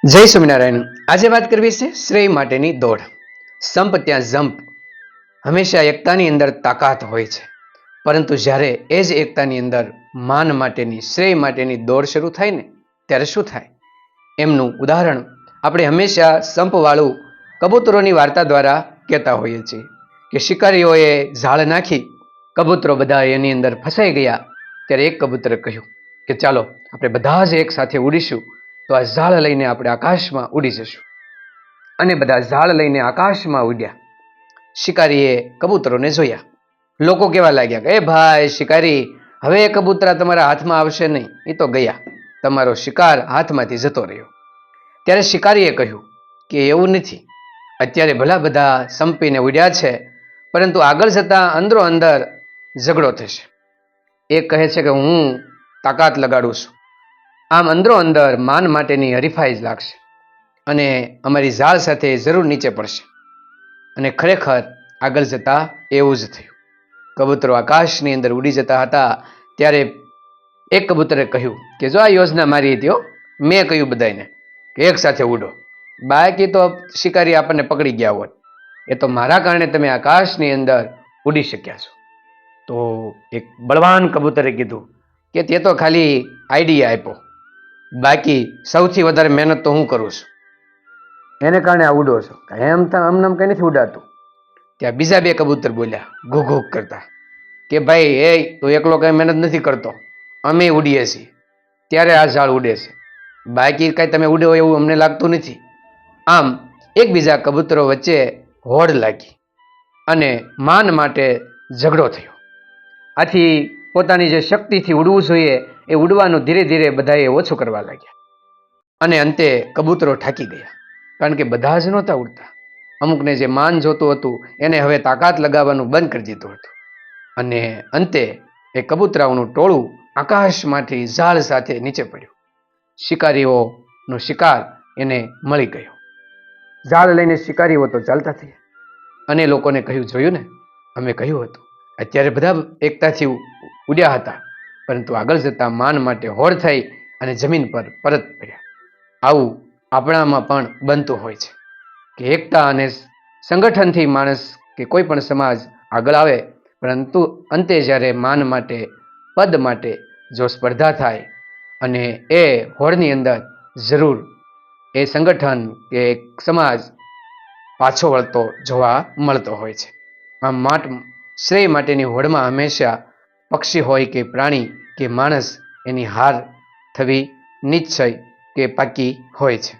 જય સ્વામિનારાયણ. આજે વાત કરવી છે શ્રેય માટેની દોડ. સંપ ત્યાં જંપ. હંમેશા એકતાની અંદર તાકાત હોય છે, પરંતુ જ્યારે એ જ એકતાની અંદર માન માટેની, શ્રેય માટેની દોડ શરૂ થાય ને, ત્યારે શું થાય? એમનું ઉદાહરણ આપણે હંમેશા સંપવાળું કબૂતરોની વાર્તા દ્વારા કહેતા હોઈએ છીએ કે શિકારીઓએ ઝાડ નાખી, કબૂતરો બધા એની અંદર ફસાઈ ગયા. ત્યારે એક કબૂતરે કહ્યું કે ચાલો આપણે બધા જ એક સાથે ઉડીશું, તો આ ઝાડ લઈને આપણે આકાશમાં ઉડી જશું. અને બધા ઝાડ લઈને આકાશમાં ઉડ્યા. શિકારીએ કબૂતરોને જોયા. લોકો કેવા લાગ્યા કે એ ભાઈ શિકારી, હવે એ કબૂતરા તમારા હાથમાં આવશે નહીં, એ તો ગયા, તમારો શિકાર હાથમાંથી જતો રહ્યો. ત્યારે શિકારીએ કહ્યું કે એવું નથી, અત્યારે ભલા બધા સંપીને ઉડ્યા છે, પરંતુ આગળ જતા અંદરો અંદર ઝઘડો થશે. એક કહે છે કે હું તાકાત લગાડું છું, આમ અંદરો અંદર માન માટેની હરીફાઈ જ લાગશે અને અમારી ઝાડ સાથે જરૂર નીચે પડશે. અને ખરેખર આગળ જતા એવું જ થયું. કબૂતરો આકાશની અંદર ઉડી જતા હતા. ત્યારે એક કબૂતરે કહ્યું કે જો આ યોજના મારી હતી, મેં કહ્યું બધાને કે એક સાથે ઉડો, બાકી તો શિકારી આપણને પકડી ગયા હોત. એ તો મારા કારણે તમે આકાશની અંદર ઉડી શક્યા છો. તો એક બળવાન કબૂતરે કીધું કે તે તો ખાલી આઈડિયા આપ્યો, બાકી સૌથી વધારે મહેનત તો હું કરું છું, એને કારણે આ ઉડો છો, આમ કઈ નથી ઉડાતું. ત્યાં બીજા બે કબૂતર બોલ્યા ઘૂ ઘૂ કરતા કે ભાઈ એ તું એકલો કઈ મહેનત નથી કરતો, અમે ઉડીએ છીએ ત્યારે આ ઝાડ ઉડે છે, બાકી કઈ તમે ઉડો એવું અમને લાગતું નથી. આમ એકબીજા કબૂતરો વચ્ચે હોડ લાગી અને માન માટે ઝઘડો થયો. આથી પોતાની જે શક્તિથી ઉડવું જોઈએ એ ઉડવાનું ધીરે ધીરે બધાએ ઓછું કરવા લાગ્યા. અને અંતે કબૂતરો થાકી ગયા, કારણ કે બધા જ નહોતા ઉડતા. અમુકને જે માન જોતું હતું એને હવે તાકાત લગાવવાનું બંધ કરી દીધું હતું. અને અંતે એ કબૂતરાઓનું ટોળું આકાશમાંથી ઝાડ સાથે નીચે પડ્યું. શિકારીઓનો શિકાર એને મળી ગયો. ઝાડ લઈને શિકારીઓ તો ચાલતા થયા અને લોકોને કહ્યું, જોયું ને, અમે કહ્યું હતું. અત્યારે બધા એકતાથી ઉડ્યા હતા, પરંતુ આગળ જતા માન માટે હોડ થઈ અને જમીન પર પરત પડ્યા. આવું આપણામાં પણ બનતું હોય છે કે એકતા અને સંગઠનથી માણસ કે કોઈ પણ સમાજ આગળ આવે, પરંતુ અંતે જ્યારે માન માટે, પદ માટે જો સ્પર્ધા થાય અને એ હોડની અંદર જરૂર એ સંગઠન કે સમાજ પાછો વળતો જોવા મળતો હોય છે. આમ શ્રેય માટેની હોડમાં હંમેશા પક્ષી હોય કે પ્રાણી કે માણસ, એની હાર થવી નિશ્ચય કે પાકી હોય છે.